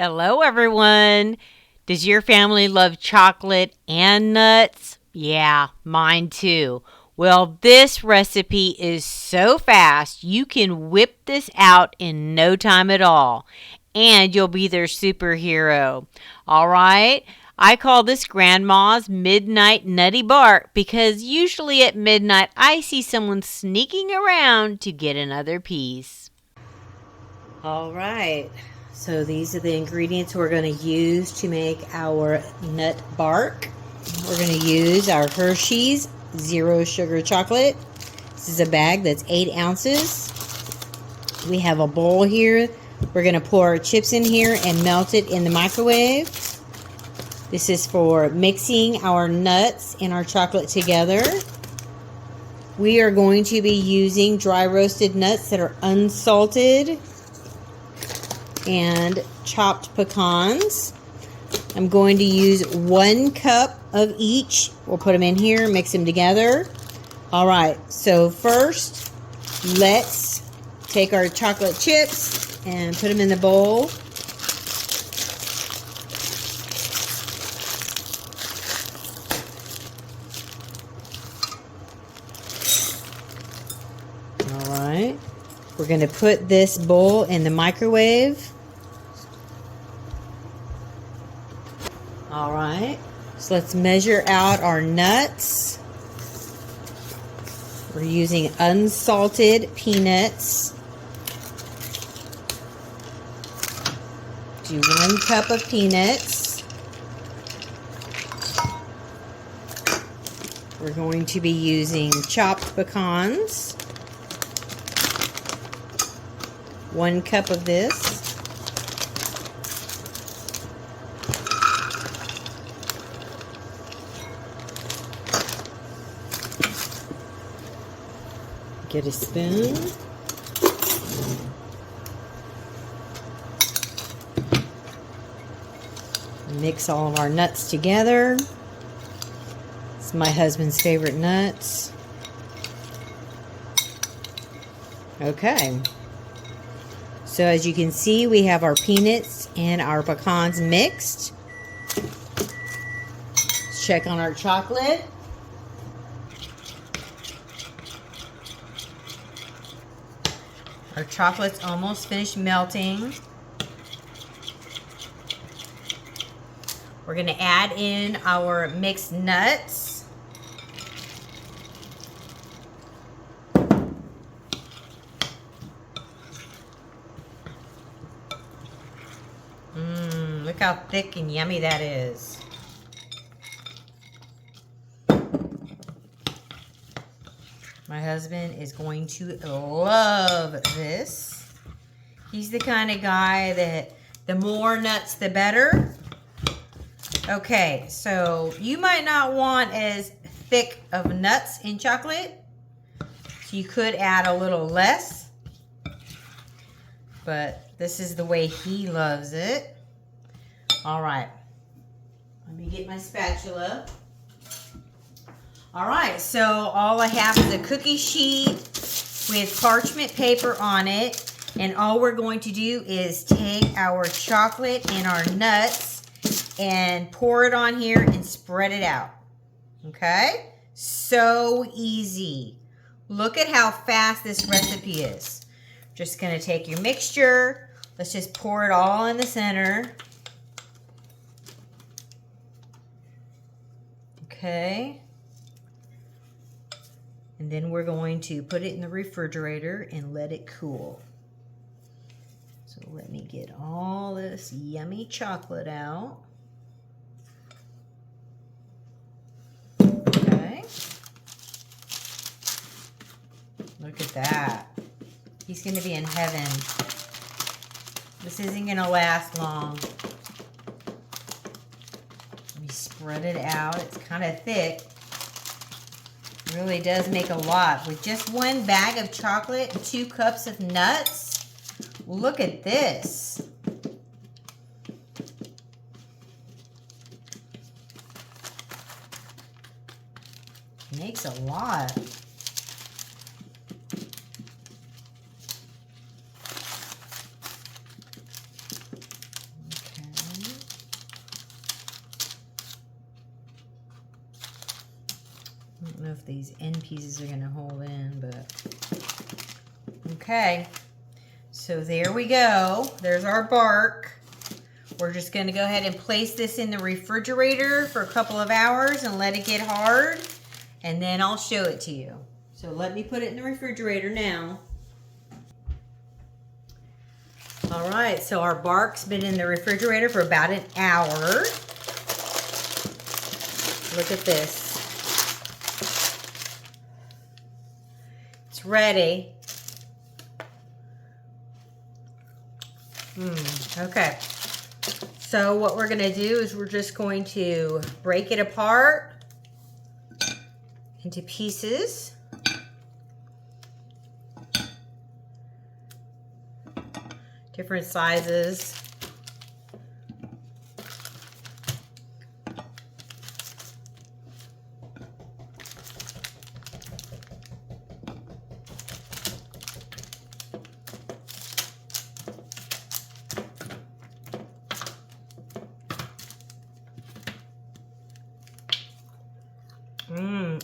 Hello, everyone. Does your family love chocolate and nuts? Yeah, mine too. Well, this recipe is so fast, you can whip this out in no time at all, and you'll be their superhero. All right? I call this Grandma's Midnight Nutty Bark because usually at midnight I see someone sneaking around to get another piece. All right. So these are the ingredients we're going to use to make our nut bark. We're going to use our Hershey's Zero Sugar Chocolate. This is a bag that's 8 ounces. We have a bowl here. We're going to pour our chips in here and melt it in the microwave. This is for mixing our nuts and our chocolate together. We are going to be using dry roasted nuts that are unsalted and chopped pecans. I'm going to use 1 cup of each. We'll put them in here, mix them together. All right, so first, let's take our chocolate chips and put them in the bowl. All right, we're going to put this bowl in the microwave. All right, so let's measure out our nuts. We're using unsalted peanuts. Do 1 cup of peanuts. We're going to be using chopped pecans. 1 cup of this. Get a spoon. Mix all of our nuts together. It's my husband's favorite nuts. Okay. So as you can see, we have our peanuts and our pecans mixed. Let's check on our chocolate. Our chocolate's almost finished melting. We're going to add in our mixed nuts. Look how thick and yummy that is. My husband is going to love this. He's the kind of guy that the more nuts, the better. Okay, so you might not want as thick of nuts in chocolate. So you could add a little less. But this is the way he loves it. All right. Let me get my spatula. All right, so all I have is a cookie sheet with parchment paper on it. And all we're going to do is take our chocolate and our nuts and pour it on here and spread it out. Okay? So easy. Look at how fast this recipe is. Just going to take your mixture. Let's just pour it all in the center. Okay. And then we're going to put it in the refrigerator and let it cool. So let me get all this yummy chocolate out. Okay. Look at that. He's going to be in heaven. This isn't going to last long. Let me spread it out. It's kind of thick. Really does make a lot. With just 1 bag of chocolate and 2 cups of nuts, look at this. Makes a lot. I don't know if these end pieces are going to hold in, but okay. So there we go. There's our bark. We're just going to go ahead and place this in the refrigerator for a couple of hours and let it get hard, and then I'll show it to you. So let me put it in the refrigerator now. All right, so our bark's been in the refrigerator for about an hour. Look at this. It's ready. Okay. So what we're going to do is we're just going to break it apart into pieces. Different sizes.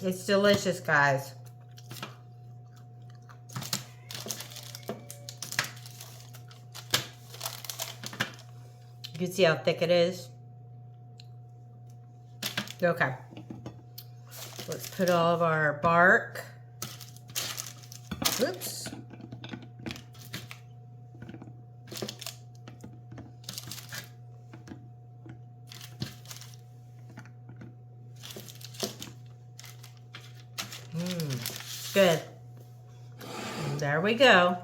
It's delicious, guys. You can see how thick it is. Okay. Let's put all of our bark. Oops. Good. And there we go.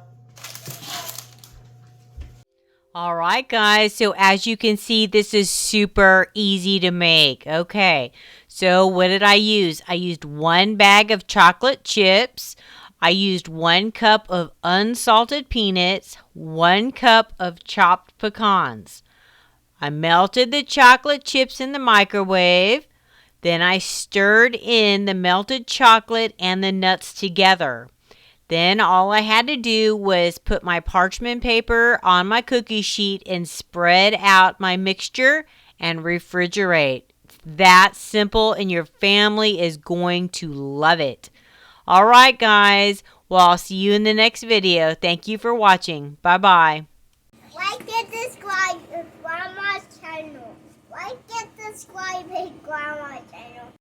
All right, guys. So as you can see, this is super easy to make. Okay. So what did I use? I used 1 bag of chocolate chips. I used 1 cup of unsalted peanuts, 1 cup of chopped pecans. I melted the chocolate chips in the microwave. Then I stirred in the melted chocolate and the nuts together. Then all I had to do was put my parchment paper on my cookie sheet and spread out my mixture and refrigerate. It's that simple, and your family is going to love it. All right, guys. Well, I'll see you in the next video. Thank you for watching. Bye-bye. Like and subscribe to Grandma's channel. Like and subscribe to Grandma's channel.